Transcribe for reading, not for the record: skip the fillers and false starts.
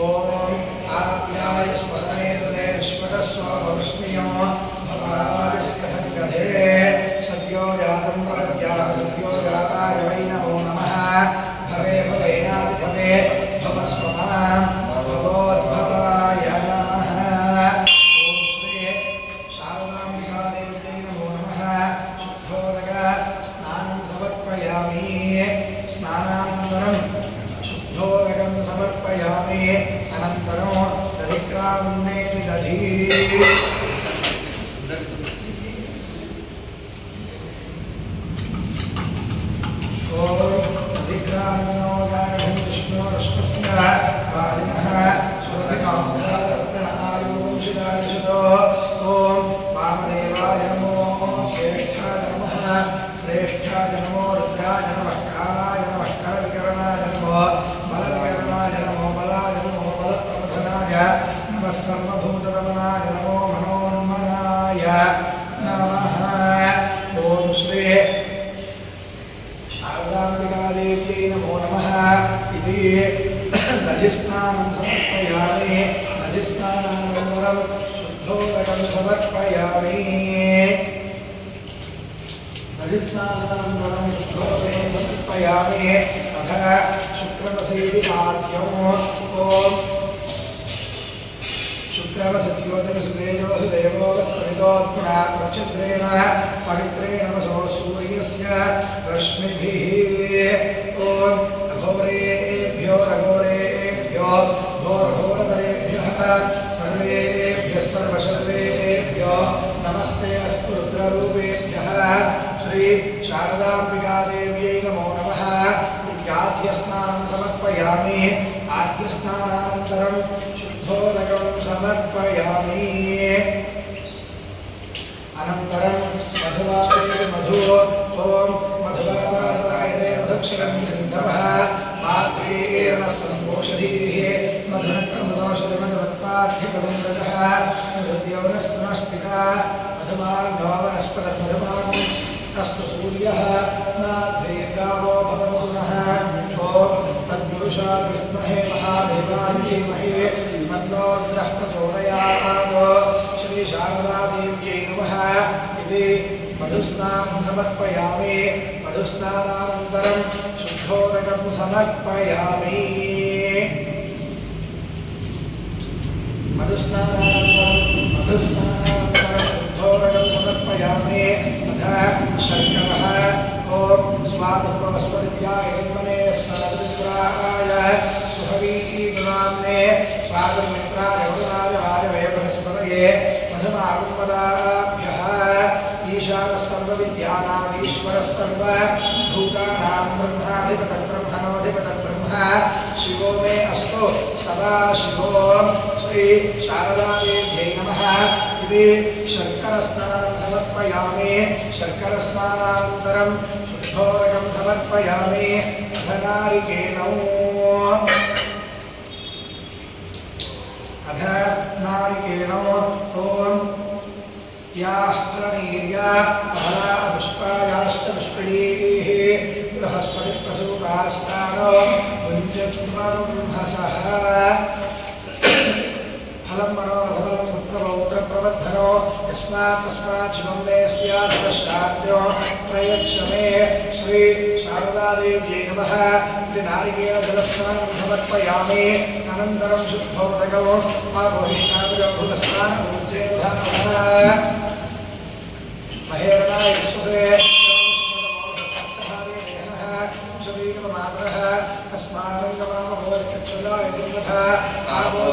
ओम आप्याय स्वसने तुले विश्वतस्व भविष्णियो भवादिस्य संगधे सद्यो जातं प्रदद्याम सद्यो जाताय वै नमो नमः भवे भवेनादि भवे भवस्वमा भवोद्भवाय नमः ओम श्री शारदाम्बिका देव्यै नमो नमः शुद्धोदक स्नानं समर्पयामि स्नानानन्तरं शुद्धोदकं समर्पयामि अनन्तरं दधिक्रामुन्नेति दधि ओम दधिक्रामुन्नो गार्भं विष्णोरश्वस्य कालिनः सुरभिकां प्रणआयुं शिदारिषदो ओम वामदेवाय नमो ज्येष्ठाय नमः श्रेष्ठाय नमो रुद्राय नमः कालाय नमः करविकरणाय नमो बलविकरणाय नमो बलाय नमो बलप्रबोधनाय नमः सर्वभूतदमनाय नमो मनोन्मनाय नमः ओम श्री शारदाम्बिकादेव्यै नमो नमः इति दधिस्नानं समर्पयामि दधिस्नानानन्तरं शुद्धोदकं समर्पयामि दधिस्नानानन्तरं शुद्धोदकं समर्पयामि अथ शुक्रमसेति पाठ्यम् ओम शुक्रमसत्योतिसुतेजोसुदेवो सवितोत्पुना प्रक्षद्रेण पवित्रेण वसो सूर्यस्य रश्मिभिः ओम अघोरेभ्यो रघोरेभ्यो घोरघोरतरेभ्यः सर्वेभ्यः सर्वशर्वेभ्यो नमस्ते अस्तु रुद्ररूपेभ्यः श्री शारदाम्बिकादेव्यै नमो नमः इत्याद्यस्नानं समर्पयामि आद्यस्नानानन्तरं शुद्धोदकं समर्पयामि अनन्तरं मधुवाते मधु ओम मधुवाताय मधुक्षरं सिन्धवः मात्रेण संपोषधीः मधुनक्तमधोषधमधुवत्पार्थ्यपदुन्द्रजः मधुद्योनस्तुनष्टिका मधुमाग्नो वनस्पतिर्मधुमाग् अस्तु सूर्यः नाद्वेर्गावो भवन्तु नः ओम तत्पुरुषाय विद्महे महादेवाय धीमहि तन्नो रुद्रः प्रचोदयात् श्री शारदादेव्यै नमः इति मधुस्नानं समर्पयामि मधुस्नानानन्तरं शुद्धोदकं समर्पयामि मधुस्नानानन्तरं शुद्धोदकं समर्पयामि अथ शर्करः ओम स्वादुपवस्पतिभ्याय हिन्मने स्मरद्रुद्राय सुहवीनाम्ने स्वादुमित्राय वरुणाय वायवे बृहस्पतये मधुमागुम्पदाभ्यः ईशानः सर्वविद्यानाम् ईश्वरः सर्वभूतानां ब्रह्माधिपतर्ब्रह्मणोऽधिपतर्ब्रह्म शिवो मे अस्तु सदा शिवो श्री शारदादेव्यै नमः इति शर्करस्नानं समर्पयामि शर्करस्नानानन्तरं शुद्धोदकं समर्पयामि अथ नारिकेलौ ओम याः फलनीर्या अबला पुष्पायाश्च पुष्पिणीः बृहस्पतिप्रसूतास्तानो भुञ्जत्वरुंहसः फलं मनोरथफलं पुत्रपौत्रप्रवर्धनो यस्मात् तस्मात् शिवं मे स्यादवश्राद्यो प्रयच्छ मे श्री शारदादेव्यै नमः इति नारिकेलजलस्नानं समर्पयामि अनन्तरं शुद्धोदकम् आपोहिष्णाभिरभूतस्नानपूज्येनुधानः महेरणाय यक्षसे मातरः अस्मारङ्गमामभोस्यक्षुदाय दुर्गः आवो